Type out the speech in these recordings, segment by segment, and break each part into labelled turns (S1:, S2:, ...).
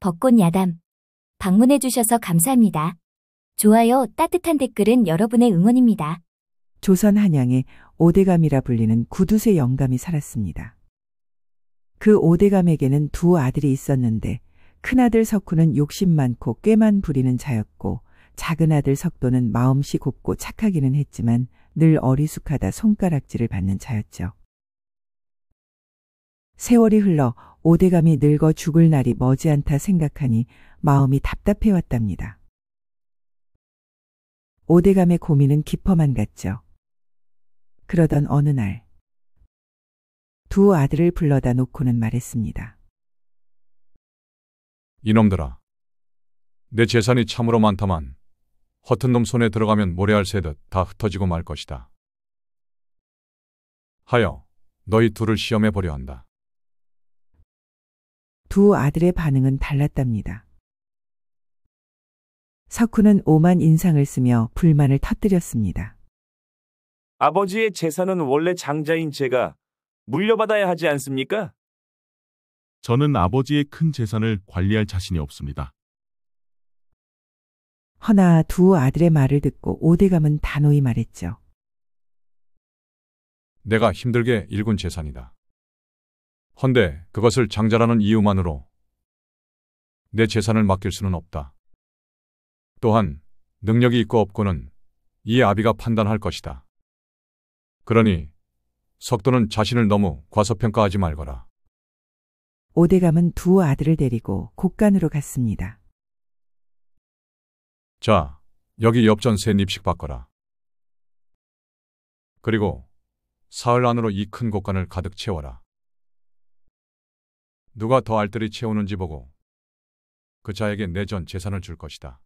S1: 벚꽃 야담. 방문해주셔서 감사합니다. 좋아요, 따뜻한 댓글은 여러분의 응원입니다.
S2: 조선 한양에 오대감이라 불리는 구두쇠 영감이 살았습니다. 그 오대감에게는 두 아들이 있었는데 큰아들 석훈은 욕심 많고 꾀만 부리는 자였고 작은 아들 석도는 마음씨 곱고 착하기는 했지만 늘 어리숙하다 손가락질을 받는 자였죠. 세월이 흘러 오대감이 늙어 죽을 날이 머지않다 생각하니 마음이 답답해왔답니다. 오대감의 고민은 깊어만 갔죠. 그러던 어느 날 두 아들을 불러다 놓고는 말했습니다.
S3: 이놈들아, 내 재산이 참으로 많다만 허튼 놈 손에 들어가면 모래알 새듯 다 흩어지고 말 것이다. 하여 너희 둘을 시험해 보려 한다.
S2: 두 아들의 반응은 달랐답니다. 석훈은 오만 인상을 쓰며 불만을 터뜨렸습니다.
S4: 아버지의 재산은 원래 장자인 제가 물려받아야 하지 않습니까?
S5: 저는 아버지의 큰 재산을 관리할 자신이 없습니다.
S2: 허나 두 아들의 말을 듣고 오대감은 단호히 말했죠.
S3: 내가 힘들게 일군 재산이다. 헌데 그것을 장자라는 이유만으로 내 재산을 맡길 수는 없다. 또한 능력이 있고 없고는 이 아비가 판단할 것이다. 그러니 석도는 자신을 너무 과소평가하지 말거라.
S2: 오대감은 두 아들을 데리고 곳간으로 갔습니다.
S3: 자, 여기 엽전 세 닙씩 바꿔라. 그리고 사흘 안으로 이 큰 곳간을 가득 채워라. 누가 더 알뜰히 채우는지 보고 그 자에게 내 전 재산을 줄 것이다.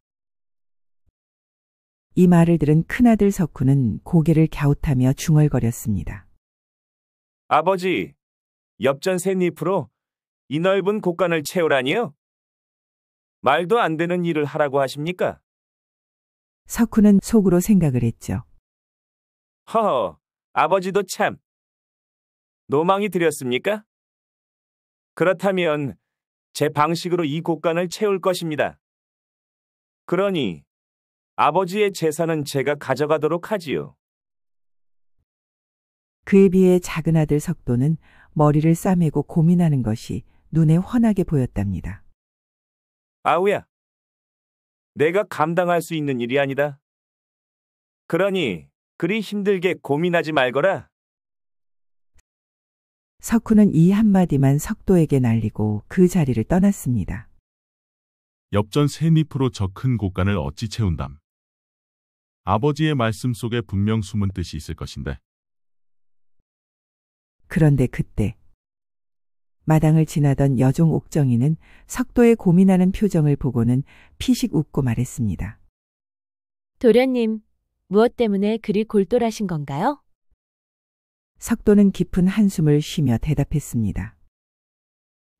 S2: 이 말을 들은 큰아들 석훈은 고개를 갸웃하며 중얼거렸습니다.
S4: 아버지, 엽전 새 잎으로 이 넓은 곳간을 채우라니요? 말도 안 되는 일을 하라고 하십니까?
S2: 석훈은 속으로 생각을 했죠.
S4: 허허, 아버지도 참. 노망이 들였습니까? 그렇다면 제 방식으로 이 곳간을 채울 것입니다. 그러니 아버지의 재산은 제가 가져가도록 하지요.
S2: 그에 비해 작은 아들 석도는 머리를 싸매고 고민하는 것이 눈에 훤하게 보였답니다.
S4: 아우야, 내가 감당할 수 있는 일이 아니다. 그러니 그리 힘들게 고민하지 말거라.
S2: 석훈은 이 한마디만 석도에게 날리고 그 자리를 떠났습니다.
S5: 엽전 새 잎으로 저 큰 곳간을 어찌 채운담. 아버지의 말씀 속에 분명 숨은 뜻이 있을 것인데.
S2: 그런데 그때 마당을 지나던 여종 옥정이는 석도의 고민하는 표정을 보고는 피식 웃고 말했습니다.
S6: 도련님, 무엇 때문에 그리 골똘하신 건가요?
S2: 석도는 깊은 한숨을 쉬며 대답했습니다.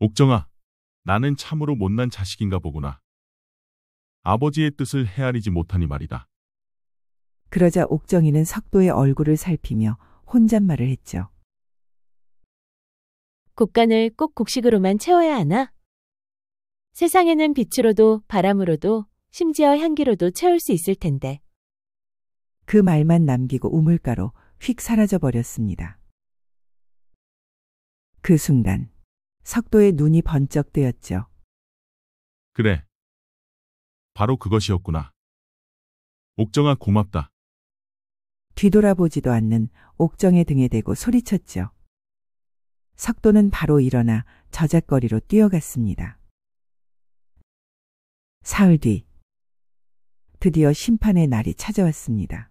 S5: 옥정아, 나는 참으로 못난 자식인가 보구나. 아버지의 뜻을 헤아리지 못하니 말이다.
S2: 그러자 옥정이는 석도의 얼굴을 살피며 혼잣말을 했죠.
S6: 곳간을 꼭 곡식으로만 채워야 하나? 세상에는 빛으로도 바람으로도 심지어 향기로도 채울 수 있을 텐데.
S2: 그 말만 남기고 우물가로 휙 사라져 버렸습니다. 그 순간 석도의 눈이 번쩍 뜨였죠.
S5: 그래. 바로 그것이었구나. 옥정아, 고맙다.
S2: 뒤돌아보지도 않는 옥정의 등에 대고 소리쳤죠. 석도는 바로 일어나 저작거리로 뛰어갔습니다. 사흘 뒤 드디어 심판의 날이 찾아왔습니다.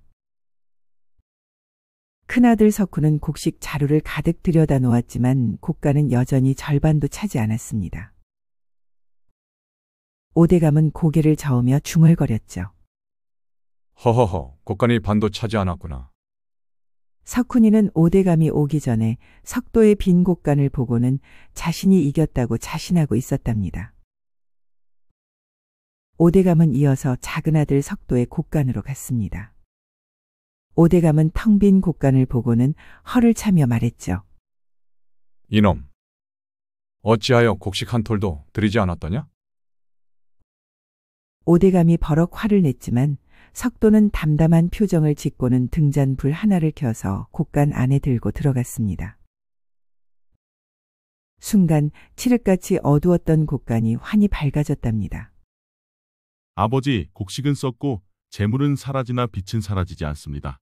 S2: 큰아들 석훈은 곡식 자루를 가득 들여다 놓았지만 곳간은 여전히 절반도 차지 않았습니다. 오대감은 고개를 저으며 중얼거렸죠.
S3: 허허허, 곳간이 반도 차지 않았구나.
S2: 석훈이는 오대감이 오기 전에 석도의 빈 곳간을 보고는 자신이 이겼다고 자신하고 있었답니다. 오대감은 이어서 작은 아들 석도의 곳간으로 갔습니다. 오대감은 텅 빈 곳간을 보고는 허를 차며 말했죠.
S3: 이놈, 어찌하여 곡식 한 톨도 들이지 않았더냐?
S2: 오대감이 버럭 화를 냈지만 석도는 담담한 표정을 짓고는 등잔불 하나를 켜서 곡간 안에 들고 들어갔습니다. 순간 칠흑같이 어두웠던 곡간이 환히 밝아졌답니다.
S5: 아버지, 곡식은 썩고 재물은 사라지나 빛은 사라지지 않습니다.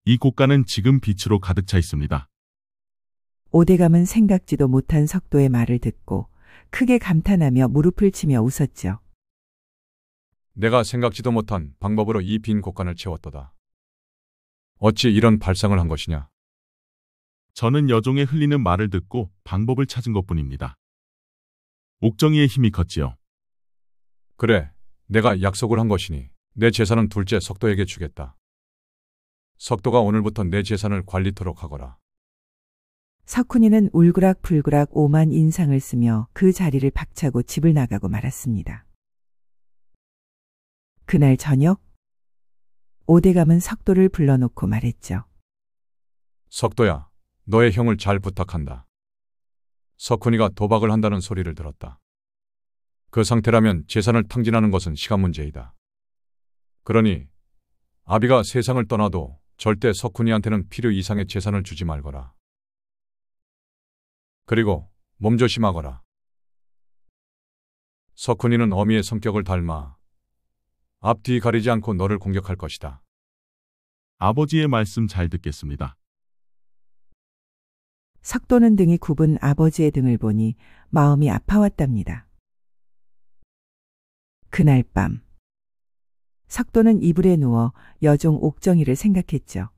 S5: 이 곡간은 지금 빛으로 가득 차 있습니다.
S2: 오대감은 생각지도 못한 석도의 말을 듣고 크게 감탄하며 무릎을 치며 웃었죠.
S3: 내가 생각지도 못한 방법으로 이 빈 곡간을 채웠도다. 어찌 이런 발상을 한 것이냐?
S5: 저는 여종의 흘리는 말을 듣고 방법을 찾은 것뿐입니다. 옥정이의 힘이 컸지요.
S3: 그래, 내가 약속을 한 것이니 내 재산은 둘째 석도에게 주겠다. 석도가 오늘부터 내 재산을 관리토록 하거라.
S2: 석훈이는 울그락불그락 오만 인상을 쓰며 그 자리를 박차고 집을 나가고 말았습니다. 그날 저녁 오대감은 석도를 불러놓고 말했죠.
S3: 석도야, 너의 형을 잘 부탁한다. 석훈이가 도박을 한다는 소리를 들었다. 그 상태라면 재산을 탕진하는 것은 시간 문제이다. 그러니 아비가 세상을 떠나도 절대 석훈이한테는 필요 이상의 재산을 주지 말거라. 그리고 몸조심하거라. 석훈이는 어미의 성격을 닮아 앞뒤 가리지 않고 너를 공격할 것이다.
S5: 아버지의 말씀 잘 듣겠습니다.
S2: 석도는 등이 굽은 아버지의 등을 보니 마음이 아파왔답니다. 그날 밤 석도는 이불에 누워 여종 옥정이를 생각했죠.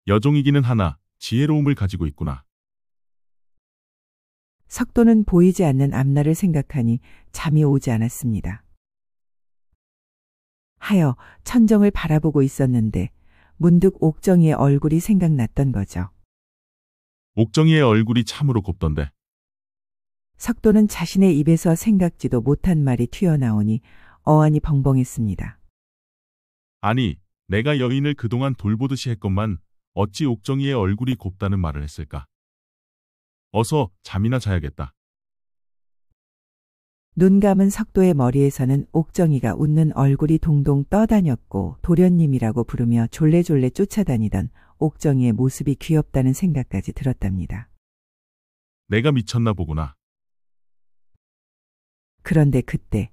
S5: 여종이기는 하나 지혜로움을 가지고 있구나.
S2: 석도는 보이지 않는 앞날을 생각하니 잠이 오지 않았습니다. 하여 천정을 바라보고 있었는데 문득 옥정이의 얼굴이 생각났던 거죠.
S5: 옥정이의 얼굴이 참으로 곱던데.
S2: 석도는 자신의 입에서 생각지도 못한 말이 튀어나오니 어안이 벙벙했습니다.
S5: 아니, 내가 여인을 그동안 돌보듯이 했건만 어찌 옥정이의 얼굴이 곱다는 말을 했을까? 어서 잠이나 자야겠다.
S2: 눈 감은 석도의 머리에서는 옥정이가 웃는 얼굴이 동동 떠다녔고 도련님이라고 부르며 졸래졸래 쫓아다니던 옥정이의 모습이 귀엽다는 생각까지 들었답니다.
S5: 내가 미쳤나 보구나.
S2: 그런데 그때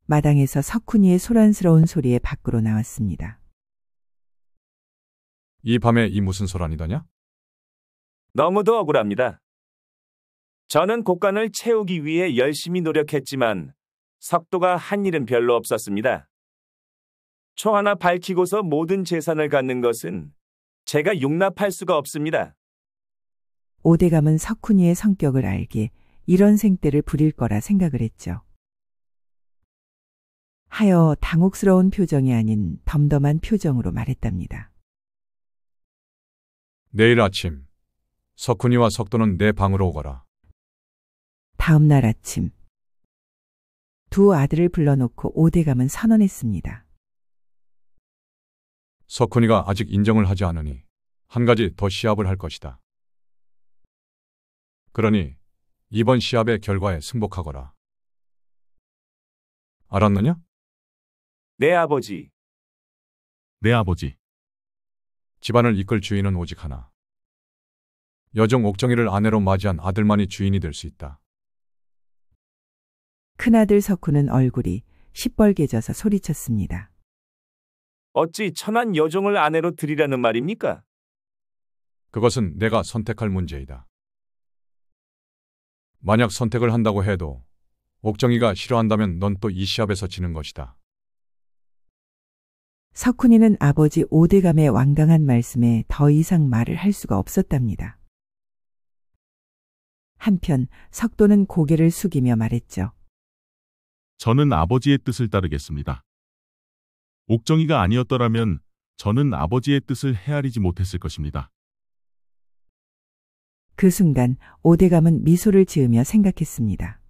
S2: 마당에서 석훈이의 소란스러운 소리에 밖으로 나왔습니다.
S3: 이 밤에 이 무슨 소란이더냐?
S4: 너무도 억울합니다. 저는 곡간을 채우기 위해 열심히 노력했지만 석도가 한 일은 별로 없었습니다. 초 하나 밝히고서 모든 재산을 갖는 것은 제가 용납할 수가 없습니다.
S2: 오대감은 석훈이의 성격을 알기에 이런 생떼를 부릴 거라 생각을 했죠. 하여 당혹스러운 표정이 아닌 덤덤한 표정으로 말했답니다.
S3: 내일 아침 석훈이와 석도는 내 방으로 오거라.
S2: 다음 날 아침 두 아들을 불러놓고 오대감은 선언했습니다.
S3: 석훈이가 아직 인정을 하지 않으니 한 가지 더 시합을 할 것이다. 그러니 이번 시합의 결과에 승복하거라. 알았느냐?
S4: 네, 아버지.
S5: 내 아버지.
S3: 집안을 이끌 주인은 오직 하나. 여종 옥정이를 아내로 맞이한 아들만이 주인이 될 수 있다.
S2: 큰아들 석훈은 얼굴이 시뻘개져서 소리쳤습니다.
S4: 어찌 천한 여종을 아내로 들이라는 말입니까?
S3: 그것은 내가 선택할 문제이다. 만약 선택을 한다고 해도 옥정이가 싫어한다면 넌 또 이 시합에서 지는 것이다.
S2: 석훈이는 아버지 오대감의 완강한 말씀에 더 이상 말을 할 수가 없었답니다. 한편 석도는 고개를 숙이며 말했죠.
S5: 저는 아버지의 뜻을 따르겠습니다. 옥정이가 아니었더라면 저는 아버지의 뜻을 헤아리지 못했을 것입니다.
S2: 그 순간 오대감은 미소를 지으며 생각했습니다.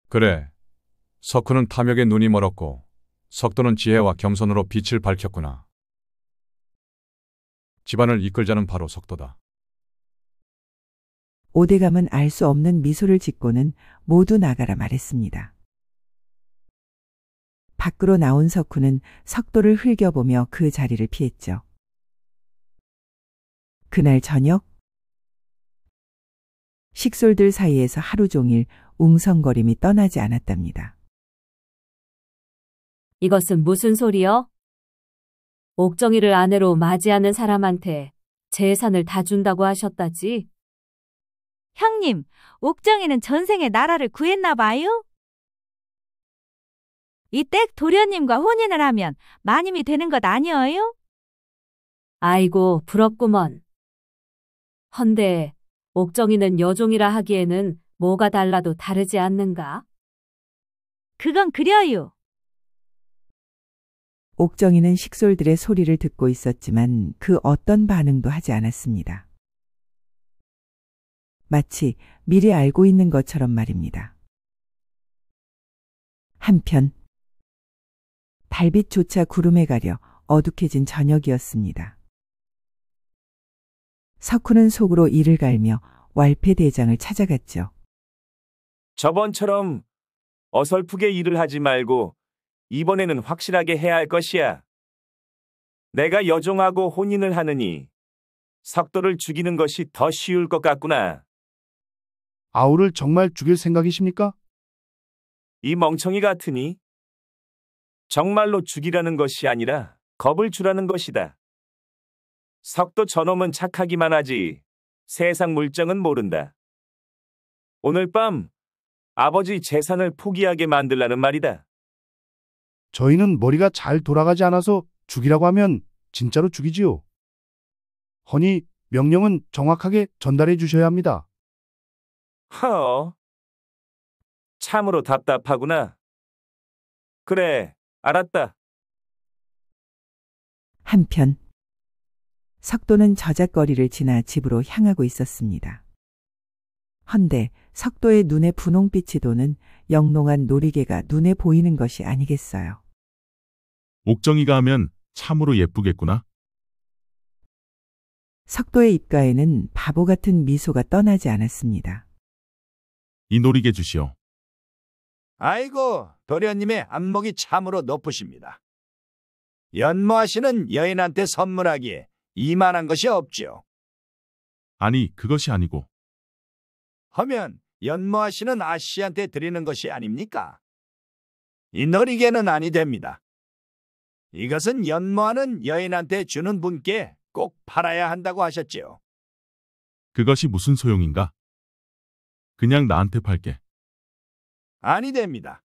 S3: 그래, 석훈은 탐욕에 눈이 멀었고 석도는 지혜와 겸손으로 빛을 밝혔구나. 집안을 이끌자는 바로 석도다.
S2: 오대감은 알 수 없는 미소를 짓고는 모두 나가라 말했습니다. 밖으로 나온 석훈은 석도를 흘겨보며 그 자리를 피했죠. 그날 저녁 식솔들 사이에서 하루 종일 웅성거림이 떠나지 않았답니다.
S7: 이것은 무슨 소리여? 옥정이를 아내로 맞이하는 사람한테 재산을 다 준다고 하셨다지?
S8: 형님, 옥정이는 전생에 나라를 구했나 봐요? 이댁 도련님과 혼인을 하면 마님이 되는 것 아니어요?
S7: 아이고, 부럽구먼. 헌데 옥정이는 여종이라 하기에는 뭐가 달라도 다르지 않는가?
S8: 그건 그려요.
S2: 옥정이는 식솔들의 소리를 듣고 있었지만 그 어떤 반응도 하지 않았습니다. 마치 미리 알고 있는 것처럼 말입니다. 한편 달빛조차 구름에 가려 어둑해진 저녁이었습니다. 석훈은 속으로 이를 갈며 왈패대장을 찾아갔죠.
S4: 저번처럼 어설프게 일을 하지 말고 이번에는 확실하게 해야 할 것이야. 내가 여종하고 혼인을 하느니 석도를 죽이는 것이 더 쉬울 것 같구나.
S9: 아우를 정말 죽일 생각이십니까?
S4: 이 멍청이 같으니 정말로 죽이라는 것이 아니라 겁을 주라는 것이다. 석도 저놈은 착하기만 하지 세상 물정은 모른다. 오늘 밤 아버지 재산을 포기하게 만들라는 말이다.
S9: 저희는 머리가 잘 돌아가지 않아서 죽이라고 하면 진짜로 죽이지요. 허니 명령은 정확하게 전달해 주셔야 합니다.
S4: 허, 참으로 답답하구나. 그래, 알았다.
S2: 한편 석도는 저작거리를 지나 집으로 향하고 있었습니다. 헌데 석도의 눈에 분홍빛이 도는 영롱한 놀이개가 눈에 보이는 것이 아니겠어요.
S5: 옥정이가 하면 참으로 예쁘겠구나.
S2: 석도의 입가에는 바보 같은 미소가 떠나지 않았습니다.
S5: 이 놀이개 주시오.
S10: 아이고, 도련님의 안목이 참으로 높으십니다. 연모하시는 여인한테 선물하기에 이만한 것이 없지요.
S5: 아니, 그것이 아니고.
S10: 하면 연모하시는 아씨한테 드리는 것이 아닙니까? 이 놀이개는 아니 됩니다. 이것은 연모하는 여인한테 주는 분께 꼭 팔아야 한다고 하셨지요.
S5: 그것이 무슨 소용인가? 그냥 나한테 팔게.
S10: 아니 됩니다.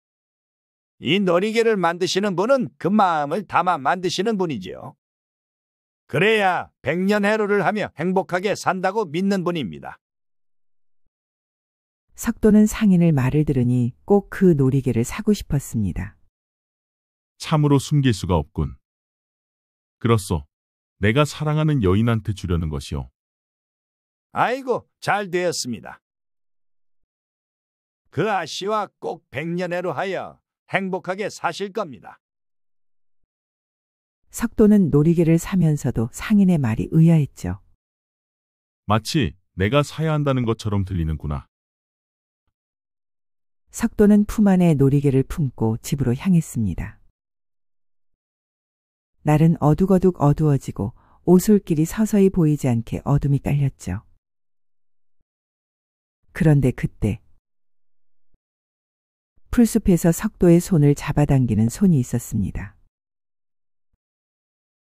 S10: 이 놀이개를 만드시는 분은 그 마음을 담아 만드시는 분이지요. 그래야 백년해로를 하며 행복하게 산다고 믿는 분입니다.
S2: 석도는 상인을 말을 들으니 꼭 그 놀이개를 사고 싶었습니다.
S5: 참으로 숨길 수가 없군. 그렇소. 내가 사랑하는 여인한테 주려는 것이오.
S10: 아이고, 잘 되었습니다. 그 아씨와 꼭 백년해로 하여 행복하게 사실 겁니다.
S2: 석도는 놀이개를 사면서도 상인의 말이 의아했죠.
S5: 마치 내가 사야 한다는 것처럼 들리는구나.
S2: 석도는 품 안에 놀이개를 품고 집으로 향했습니다. 날은 어둑어둑 어두워지고 오솔길이 서서히 보이지 않게 어둠이 깔렸죠. 그런데 그때 풀숲에서 석도의 손을 잡아당기는 손이 있었습니다.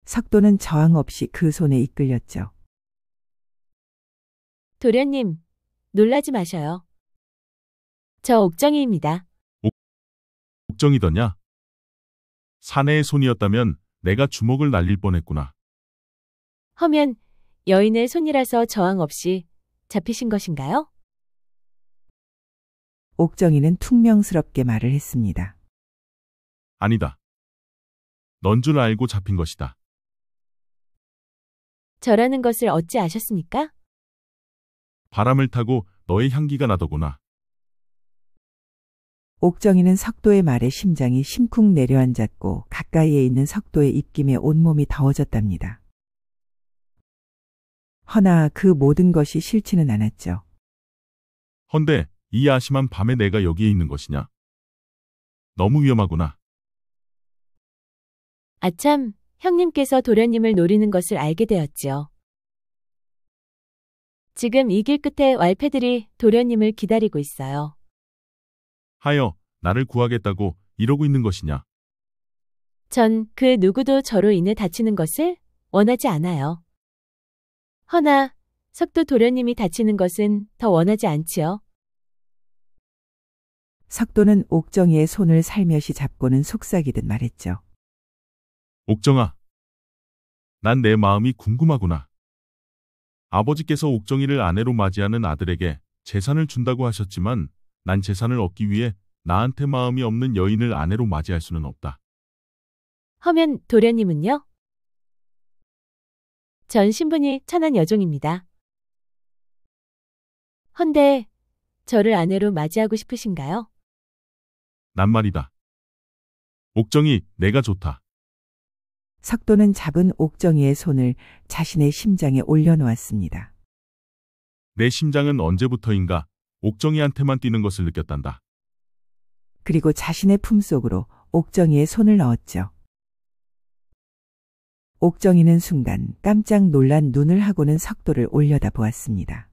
S2: 석도는 저항 없이 그 손에 이끌렸죠.
S6: 도련님, 놀라지 마셔요. 저 옥정이입니다.
S5: 옥정이더냐? 사내의 손이었다면 내가 주먹을 날릴 뻔했구나.
S6: 허면 여인의 손이라서 저항 없이 잡히신 것인가요?
S2: 옥정이는 퉁명스럽게 말을 했습니다.
S5: 아니다. 넌 줄 알고 잡힌 것이다.
S6: 저라는 것을 어찌 아셨습니까?
S5: 바람을 타고 너의 향기가 나더구나.
S2: 옥정이는 석도의 말에 심장이 심쿵 내려앉았고 가까이에 있는 석도의 입김에 온몸이 더워졌답니다. 허나 그 모든 것이 싫지는 않았죠.
S5: 헌데 이 야심한 밤에 내가 여기에 있는 것이냐? 너무 위험하구나.
S6: 아참, 형님께서 도련님을 노리는 것을 알게 되었지요. 지금 이 길 끝에 왈패들이 도련님을 기다리고 있어요.
S5: 하여 나를 구하겠다고 이러고 있는 것이냐?
S6: 전 그 누구도 저로 인해 다치는 것을 원하지 않아요. 허나 석도 도련님이 다치는 것은 더 원하지 않지요.
S2: 석도는 옥정이의 손을 살며시 잡고는 속삭이듯 말했죠.
S5: 옥정아, 난 내 마음이 궁금하구나. 아버지께서 옥정이를 아내로 맞이하는 아들에게 재산을 준다고 하셨지만 난 재산을 얻기 위해 나한테 마음이 없는 여인을 아내로 맞이할 수는 없다.
S6: 허면 도련님은요? 전 신분이 천한 여종입니다. 헌데 저를 아내로 맞이하고 싶으신가요?
S5: 난 말이다. 옥정이 내가 좋다.
S2: 석도는 잡은 옥정이의 손을 자신의 심장에 올려놓았습니다.
S5: 내 심장은 언제부터인가 옥정이한테만 뛰는 것을 느꼈단다.
S2: 그리고 자신의 품속으로 옥정이의 손을 넣었죠. 옥정이는 순간 깜짝 놀란 눈을 하고는 석도를 올려다보았습니다.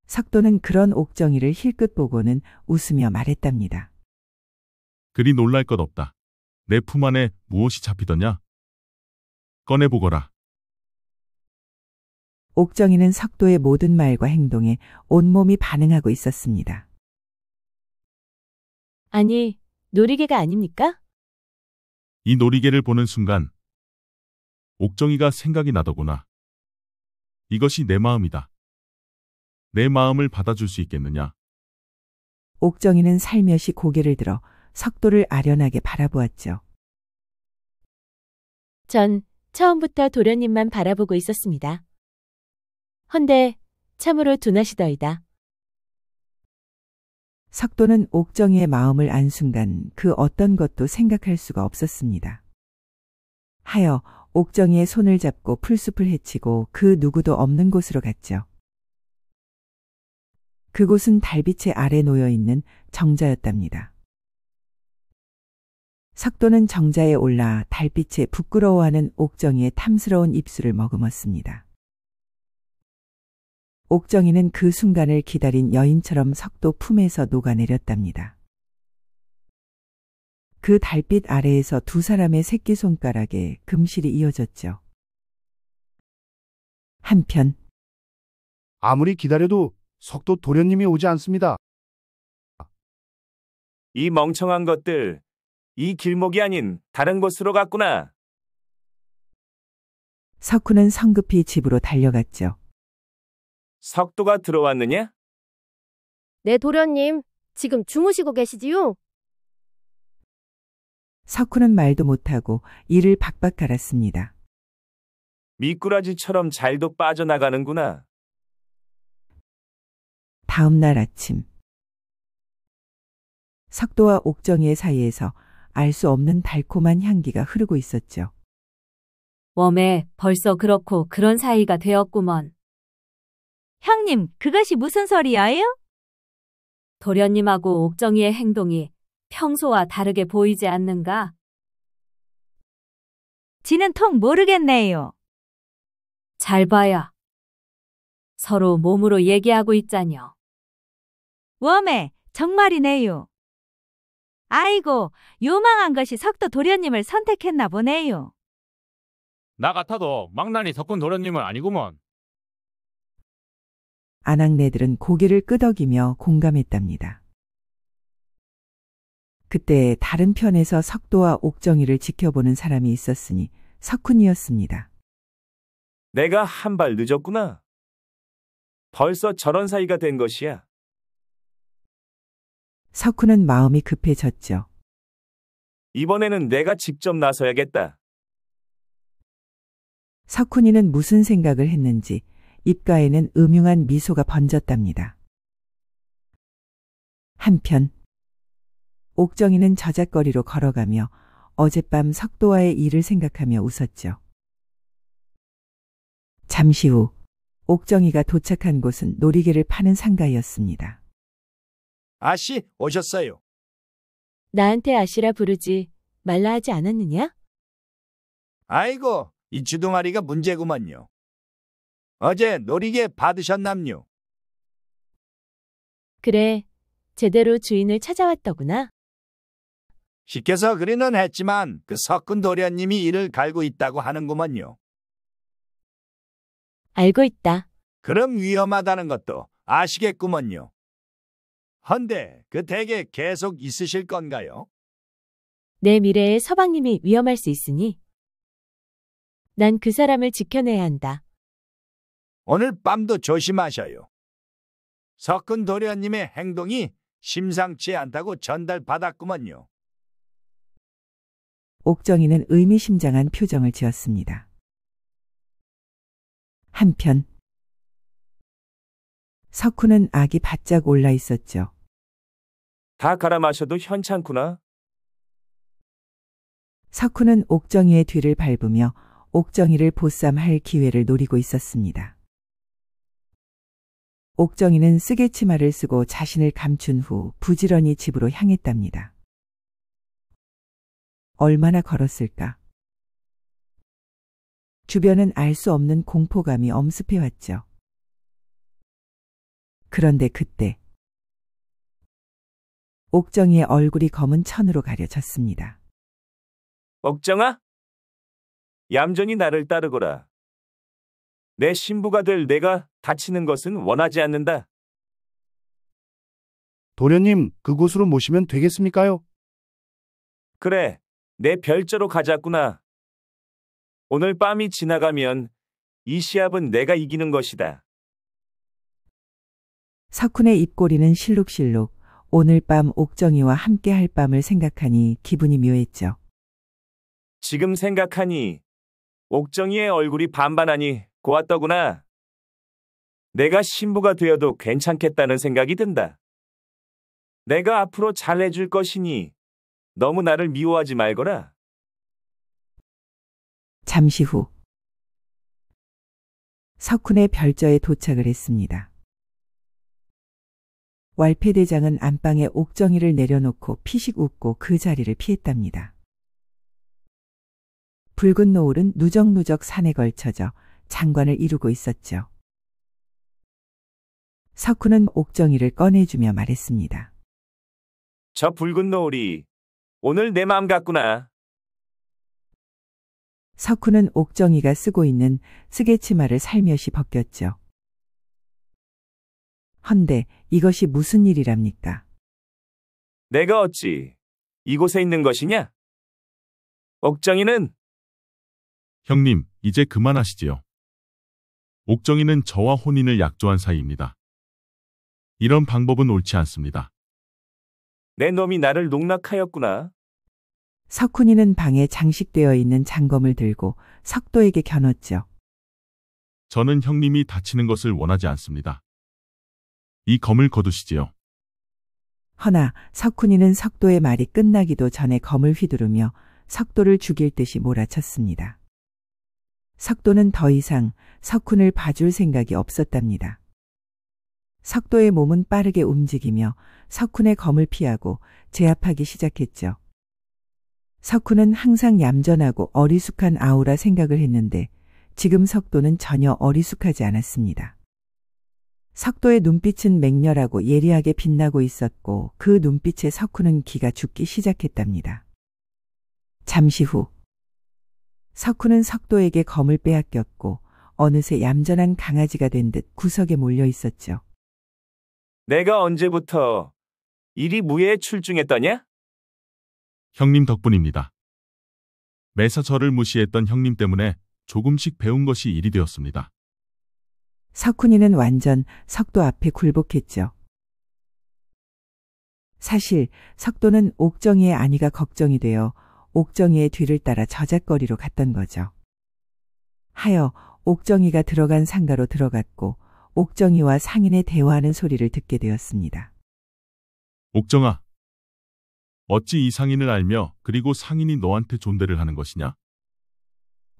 S2: 석도는 그런 옥정이를 힐끗 보고는 웃으며 말했답니다.
S5: 그리 놀랄 것 없다. 내 품 안에 무엇이 잡히더냐? 꺼내보거라.
S2: 옥정이는 석도의 모든 말과 행동에 온몸이 반응하고 있었습니다.
S6: 아니, 놀이개가 아닙니까?
S5: 이 놀이개를 보는 순간 옥정이가 생각이 나더구나. 이것이 내 마음이다. 내 마음을 받아줄 수 있겠느냐?
S2: 옥정이는 살며시 고개를 들어 석도를 아련하게 바라보았죠.
S6: 전 처음부터 도련님만 바라보고 있었습니다. 헌데 참으로 둔하시더이다.
S2: 석도는 옥정이의 마음을 안 순간 그 어떤 것도 생각할 수가 없었습니다. 하여 옥정이의 손을 잡고 풀숲을 헤치고 그 누구도 없는 곳으로 갔죠. 그곳은 달빛의 아래 놓여있는 정자였답니다. 석도는 정자에 올라 달빛에 부끄러워하는 옥정이의 탐스러운 입술을 머금었습니다. 옥정이는 그 순간을 기다린 여인처럼 석도 품에서 녹아내렸답니다. 그 달빛 아래에서 두 사람의 새끼손가락에 금실이 이어졌죠. 한편
S9: 아무리 기다려도 석도 도련님이 오지 않습니다.
S4: 이 멍청한 것들, 이 길목이 아닌 다른 곳으로 갔구나.
S2: 석훈은 성급히 집으로 달려갔죠.
S4: 석도가 들어왔느냐?
S11: 네, 도련님. 지금 주무시고 계시지요?
S2: 석훈은 말도 못하고 이를 박박 갈았습니다.
S4: 미꾸라지처럼 잘도 빠져나가는구나.
S2: 다음 날 아침 석도와 옥정이의 사이에서 알 수 없는 달콤한 향기가 흐르고 있었죠.
S7: 웜에 벌써 그렇고 그런 사이가 되었구먼.
S8: 형님, 그것이 무슨 소리예요?
S7: 도련님하고 옥정이의 행동이 평소와 다르게 보이지 않는가?
S8: 지는 통 모르겠네요.
S7: 잘 봐야. 서로 몸으로 얘기하고 있자녀.
S8: 웜에 정말이네요. 아이고, 요망한 것이 석도 도련님을 선택했나 보네요.
S12: 나 같아도 망나니 석군 도련님은 아니구먼.
S2: 아낙네들은 고개를 끄덕이며 공감했답니다. 그때 다른 편에서 석도와 옥정이를 지켜보는 사람이 있었으니 석훈이었습니다.
S4: 내가 한 발 늦었구나. 벌써 저런 사이가 된 것이야.
S2: 석훈은 마음이 급해졌죠.
S4: 이번에는 내가 직접 나서야겠다.
S2: 석훈이는 무슨 생각을 했는지 입가에는 음흉한 미소가 번졌답니다. 한편 옥정이는 저작거리로 걸어가며 어젯밤 석도와의 일을 생각하며 웃었죠. 잠시 후 옥정이가 도착한 곳은 놀이개를 파는 상가였습니다.
S10: 아씨 오셨어요.
S6: 나한테 아씨라 부르지 말라 하지 않았느냐?
S10: 아이고, 이 주둥아리가 문제구먼요. 어제 놀이개 받으셨남요.
S6: 그래, 제대로 주인을 찾아왔더구나.
S10: 시켜서 그리는 했지만 그 석군 도련님이 이를 갈고 있다고 하는구먼요.
S6: 알고 있다.
S10: 그럼 위험하다는 것도 아시겠구먼요. 헌데 그 댁에 계속 있으실 건가요?
S6: 내 미래에 서방님이 위험할 수 있으니 난 그 사람을 지켜내야 한다.
S10: 오늘 밤도 조심하셔요. 석군 도련님의 행동이 심상치 않다고 전달받았구먼요.
S2: 옥정이는 의미심장한 표정을 지었습니다. 한편 석훈은 악이 바짝 올라 있었죠.
S4: 다 갈아 마셔도 현찮구나.
S2: 석훈은 옥정이의 뒤를 밟으며 옥정이를 보쌈할 기회를 노리고 있었습니다. 옥정이는 쓰개치마를 쓰고 자신을 감춘 후 부지런히 집으로 향했답니다. 얼마나 걸었을까? 주변은 알 수 없는 공포감이 엄습해왔죠. 그런데 그때 옥정이의 얼굴이 검은 천으로 가려졌습니다.
S4: 옥정아? 얌전히 나를 따르거라. 내 신부가 될 내가 다치는 것은 원하지 않는다.
S9: 도련님, 그곳으로 모시면 되겠습니까요?
S4: 그래, 내 별저로 가자꾸나. 오늘 밤이 지나가면 이 시합은 내가 이기는 것이다.
S2: 석훈의 입꼬리는 실룩실룩. 오늘 밤 옥정이와 함께 할 밤을 생각하니 기분이 묘했죠.
S4: 지금 생각하니 옥정이의 얼굴이 반반하니 고왔더구나. 내가 신부가 되어도 괜찮겠다는 생각이 든다. 내가 앞으로 잘해줄 것이니 너무 나를 미워하지 말거라.
S2: 잠시 후 석훈의 별저에 도착을 했습니다. 왈패대장은 안방에 옥정이를 내려놓고 피식 웃고 그 자리를 피했답니다. 붉은 노을은 누적누적 산에 걸쳐져 장관을 이루고 있었죠. 석훈은 옥정이를 꺼내주며 말했습니다.
S4: 저 붉은 노을이 오늘 내 마음 같구나.
S2: 석훈은 옥정이가 쓰고 있는 쓰개치마를 살며시 벗겼죠. 헌데 이것이 무슨 일이랍니까?
S4: 내가 어찌 이곳에 있는 것이냐? 옥정이는
S5: 형님, 이제 그만하시지요. 옥정이는 저와 혼인을 약조한 사이입니다. 이런 방법은 옳지 않습니다.
S4: 내 놈이 나를 농락하였구나.
S2: 석훈이는 방에 장식되어 있는 장검을 들고 석도에게 겨눴죠.
S5: 저는 형님이 다치는 것을 원하지 않습니다. 이 검을 거두시지요.
S2: 허나 석훈이는 석도의 말이 끝나기도 전에 검을 휘두르며 석도를 죽일 듯이 몰아쳤습니다. 석도는 더 이상 석훈을 봐줄 생각이 없었답니다. 석도의 몸은 빠르게 움직이며 석훈의 검을 피하고 제압하기 시작했죠. 석훈은 항상 얌전하고 어리숙한 아우라 생각을 했는데 지금 석도는 전혀 어리숙하지 않았습니다. 석도의 눈빛은 맹렬하고 예리하게 빛나고 있었고 그 눈빛에 석훈은 기가 죽기 시작했답니다. 잠시 후 석훈은 석도에게 검을 빼앗겼고 어느새 얌전한 강아지가 된 듯 구석에 몰려 있었죠.
S4: 내가 언제부터 이리 무예에 출중했더냐?
S5: 형님 덕분입니다. 매사 저를 무시했던 형님 때문에 조금씩 배운 것이 일이 되었습니다.
S2: 석훈이는 완전 석도 앞에 굴복했죠. 사실 석도는 옥정이의 안위가 걱정이 되어 옥정이의 뒤를 따라 저잣거리로 갔던 거죠. 하여 옥정이가 들어간 상가로 들어갔고 옥정이와 상인의 대화하는 소리를 듣게 되었습니다.
S5: 옥정아, 어찌 이 상인을 알며 그리고 상인이 너한테 존대를 하는 것이냐?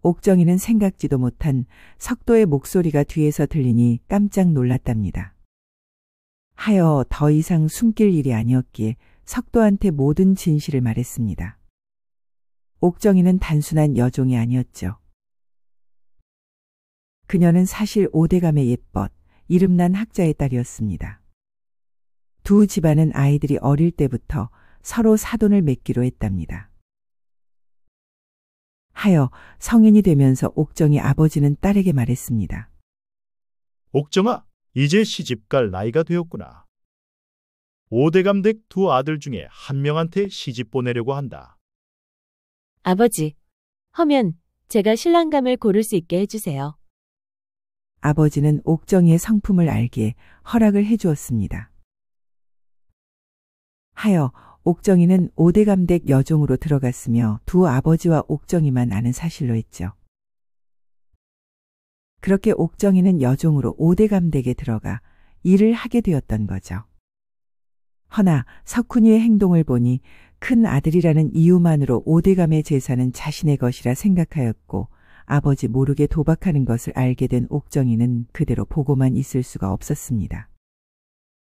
S2: 옥정이는 생각지도 못한 석도의 목소리가 뒤에서 들리니 깜짝 놀랐답니다. 하여 더 이상 숨길 일이 아니었기에 석도한테 모든 진실을 말했습니다. 옥정이는 단순한 여종이 아니었죠. 그녀는 사실 오대감의 예벗, 이름난 학자의 딸이었습니다. 두 집안은 아이들이 어릴 때부터 서로 사돈을 맺기로 했답니다. 하여 성인이 되면서 옥정이 아버지는 딸에게 말했습니다.
S13: 옥정아, 이제 시집갈 나이가 되었구나. 오대감 댁 두 아들 중에 한 명한테 시집 보내려고 한다.
S6: 아버지, 허면 제가 신랑감을 고를 수 있게 해주세요.
S2: 아버지는 옥정이의 성품을 알기에 허락을 해주었습니다. 하여 옥정이는 오대감 댁 여종으로 들어갔으며 두 아버지와 옥정이만 아는 사실로 했죠. 그렇게 옥정이는 여종으로 오대감 댁에 들어가 일을 하게 되었던 거죠. 허나 석훈이의 행동을 보니 큰 아들이라는 이유만으로 오대감의 재산은 자신의 것이라 생각하였고 아버지 모르게 도박하는 것을 알게 된 옥정이는 그대로 보고만 있을 수가 없었습니다.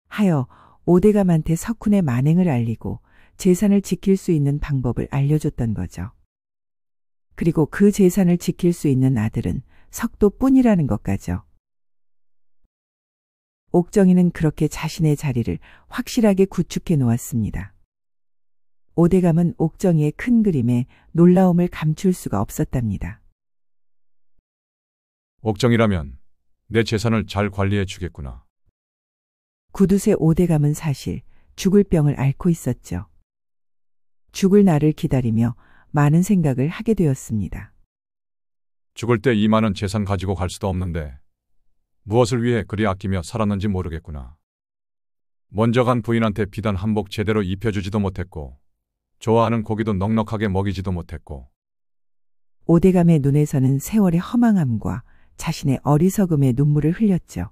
S2: 하여 오대감한테 석훈의 만행을 알리고 재산을 지킬 수 있는 방법을 알려줬던 거죠. 그리고 그 재산을 지킬 수 있는 아들은 석도뿐이라는 것까죠. 옥정이는 그렇게 자신의 자리를 확실하게 구축해 놓았습니다. 오대감은 옥정이의 큰 그림에 놀라움을 감출 수가 없었답니다.
S3: 옥정이라면 내 재산을 잘 관리해 주겠구나.
S2: 구두쇠 오대감은 사실 죽을 병을 앓고 있었죠. 죽을 날을 기다리며 많은 생각을 하게 되었습니다.
S3: 죽을 때 이 많은 재산 가지고 갈 수도 없는데 무엇을 위해 그리 아끼며 살았는지 모르겠구나. 먼저 간 부인한테 비단 한복 제대로 입혀주지도 못했고 좋아하는 고기도 넉넉하게 먹이지도 못했고.
S2: 오대감의 눈에서는 세월의 허망함과 자신의 어리석음의 눈물을 흘렸죠.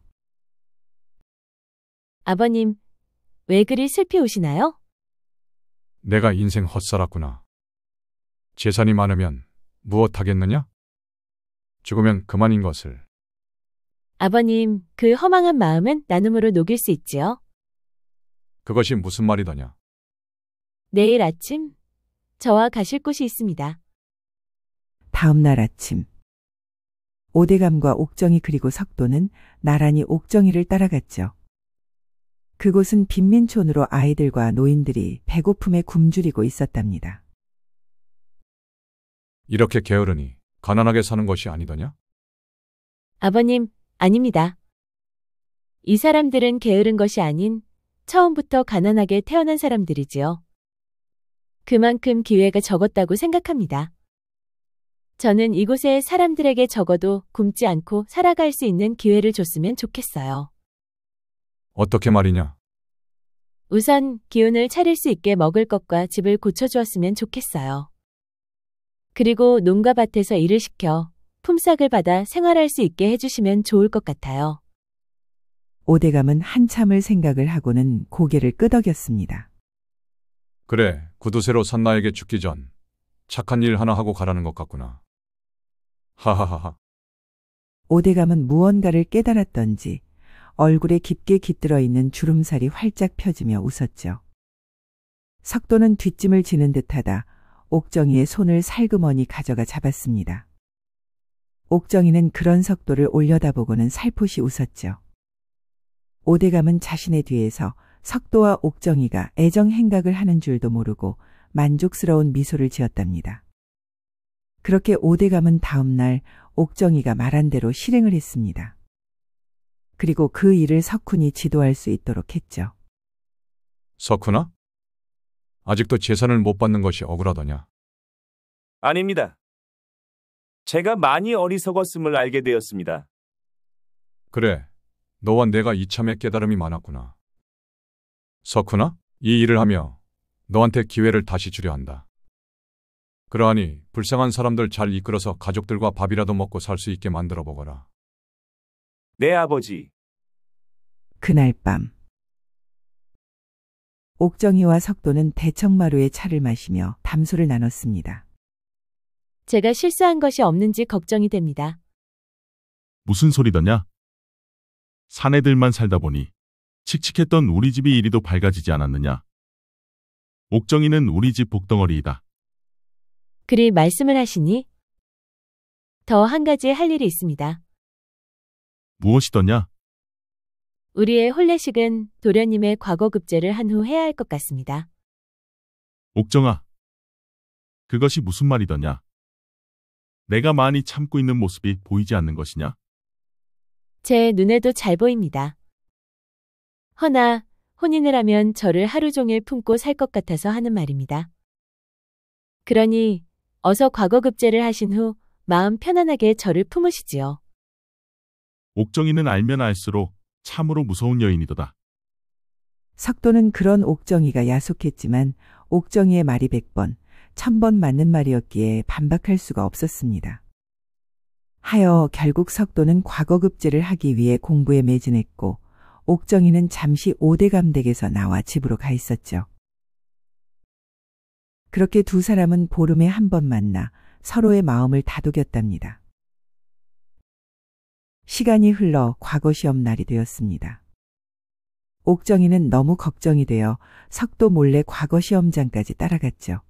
S6: 아버님, 왜 그리 슬피 우시나요?
S3: 내가 인생 헛살았구나. 재산이 많으면 무엇하겠느냐? 죽으면 그만인 것을.
S6: 아버님, 그 허망한 마음은 나눔으로 녹일 수 있지요.
S3: 그것이 무슨 말이더냐?
S6: 내일 아침 저와 가실 곳이 있습니다.
S2: 다음 날 아침 오대감과 옥정이 그리고 석도는 나란히 옥정이를 따라갔죠. 그곳은 빈민촌으로 아이들과 노인들이 배고픔에 굶주리고 있었답니다.
S3: 이렇게 게으르니 가난하게 사는 것이 아니더냐?
S6: 아버님, 아닙니다. 이 사람들은 게으른 것이 아닌 처음부터 가난하게 태어난 사람들이지요. 그만큼 기회가 적었다고 생각합니다. 저는 이곳에 사람들에게 적어도 굶지 않고 살아갈 수 있는 기회를 줬으면 좋겠어요.
S3: 어떻게 말이냐?
S6: 우선 기운을 차릴 수 있게 먹을 것과 집을 고쳐주었으면 좋겠어요. 그리고 농가 밭에서 일을 시켜 품삯을 받아 생활할 수 있게 해주시면 좋을 것 같아요.
S2: 오대감은 한참을 생각을 하고는 고개를 끄덕였습니다.
S3: 그래, 구두쇠로 산 나에게 죽기 전 착한 일 하나 하고 가라는 것 같구나. 하하하하.
S2: 오대감은 무언가를 깨달았던지 얼굴에 깊게 깃들어 있는 주름살이 활짝 펴지며 웃었죠. 석도는 뒷짐을 지는 듯하다 옥정이의 손을 살그머니 가져가 잡았습니다. 옥정이는 그런 석도를 올려다보고는 살포시 웃었죠. 오대감은 자신의 뒤에서 석도와 옥정이가 애정 행각을 하는 줄도 모르고 만족스러운 미소를 지었답니다. 그렇게 오대감은 다음 날 옥정이가 말한 대로 실행을 했습니다. 그리고 그 일을 석훈이 지도할 수 있도록 했죠.
S3: 석훈아? 아직도 재산을 못 받는 것이 억울하더냐?
S4: 아닙니다. 제가 많이 어리석었음을 알게 되었습니다.
S3: 그래, 너와 내가 이참에 깨달음이 많았구나. 석훈아, 이 일을 하며 너한테 기회를 다시 주려 한다. 그러하니 불쌍한 사람들 잘 이끌어서 가족들과 밥이라도 먹고 살 수 있게 만들어 보거라.
S4: 네, 아버지.
S2: 그날 밤 옥정이와 석도는 대청마루에 차를 마시며 담소를 나눴습니다.
S6: 제가 실수한 것이 없는지 걱정이 됩니다.
S5: 무슨 소리더냐? 사내들만 살다 보니 칙칙했던 우리 집이 이리도 밝아지지 않았느냐. 옥정이는 우리 집 복덩어리이다.
S6: 그리 말씀을 하시니 더 한 가지 할 일이 있습니다.
S5: 무엇이더냐?
S6: 우리의 혼례식은 도련님의 과거 급제를 한 후 해야 할 것 같습니다.
S5: 옥정아, 그것이 무슨 말이더냐? 내가 많이 참고 있는 모습이 보이지 않는 것이냐?
S6: 제 눈에도 잘 보입니다. 허나 혼인을 하면 저를 하루 종일 품고 살 것 같아서 하는 말입니다. 그러니 어서 과거 급제를 하신 후 마음 편안하게 저를 품으시지요.
S5: 옥정이는 알면 알수록 참으로 무서운 여인이도다.
S2: 석도는 그런 옥정이가 야속했지만 옥정이의 말이 100번, 1000번 맞는 말이었기에 반박할 수가 없었습니다. 하여 결국 석도는 과거급제를 하기 위해 공부에 매진했고 옥정이는 잠시 오대감 댁에서 나와 집으로 가 있었죠. 그렇게 두 사람은 보름에 한 번 만나 서로의 마음을 다독였답니다. 시간이 흘러 과거 시험 날이 되었습니다. 옥정이는 너무 걱정이 되어 석도 몰래 과거 시험장까지 따라갔죠.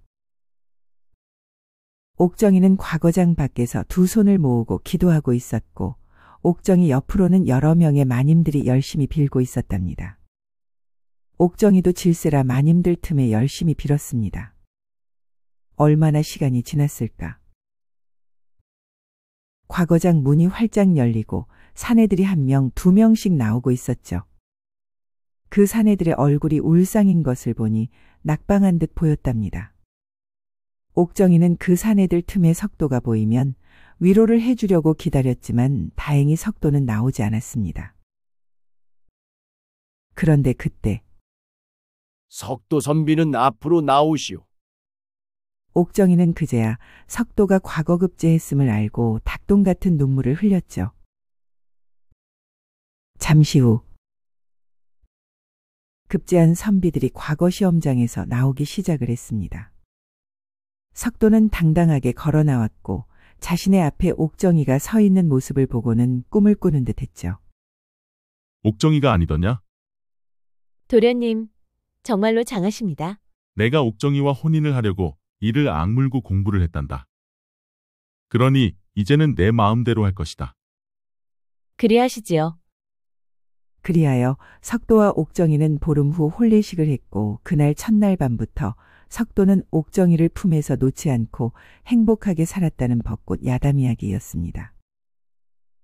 S2: 옥정이는 과거장 밖에서 두 손을 모으고 기도하고 있었고 옥정이 옆으로는 여러 명의 마님들이 열심히 빌고 있었답니다. 옥정이도 질세라 마님들 틈에 열심히 빌었습니다. 얼마나 시간이 지났을까? 과거장 문이 활짝 열리고 사내들이 1명, 2명씩 나오고 있었죠. 그 사내들의 얼굴이 울상인 것을 보니 낙방한 듯 보였답니다. 옥정이는 그 사내들 틈에 석도가 보이면 위로를 해주려고 기다렸지만 다행히 석도는 나오지 않았습니다. 그런데 그때
S14: 석도 선비는 앞으로 나오시오.
S2: 옥정이는 그제야 석도가 과거급제했음을 알고 닭똥 같은 눈물을 흘렸죠. 잠시 후 급제한 선비들이 과거 시험장에서 나오기 시작을 했습니다. 석도는 당당하게 걸어 나왔고 자신의 앞에 옥정이가 서 있는 모습을 보고는 꿈을 꾸는 듯 했죠.
S5: 옥정이가 아니더냐?
S6: 도련님, 정말로 장하십니다.
S5: 내가 옥정이와 혼인을 하려고 이를 악물고 공부를 했단다. 그러니 이제는 내 마음대로 할 것이다.
S6: 그리하시지요.
S2: 그리하여 석도와 옥정이는 보름 후 혼례식을 했고 그날 첫날 밤부터 석도는 옥정이를 품에서 놓지 않고 행복하게 살았다는 벚꽃 야담 이야기였습니다.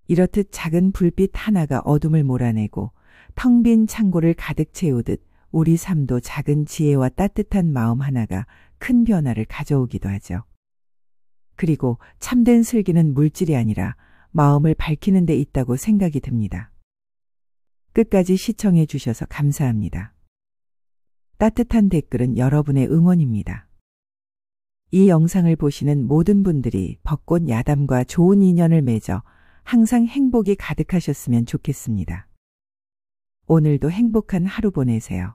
S2: 이렇듯 작은 불빛 하나가 어둠을 몰아내고 텅 빈 창고를 가득 채우듯 우리 삶도 작은 지혜와 따뜻한 마음 하나가 큰 변화를 가져오기도 하죠. 그리고 참된 슬기는 물질이 아니라 마음을 밝히는 데 있다고 생각이 듭니다. 끝까지 시청해 주셔서 감사합니다. 따뜻한 댓글은 여러분의 응원입니다. 이 영상을 보시는 모든 분들이 벚꽃 야담과 좋은 인연을 맺어 항상 행복이 가득하셨으면 좋겠습니다. 오늘도 행복한 하루 보내세요.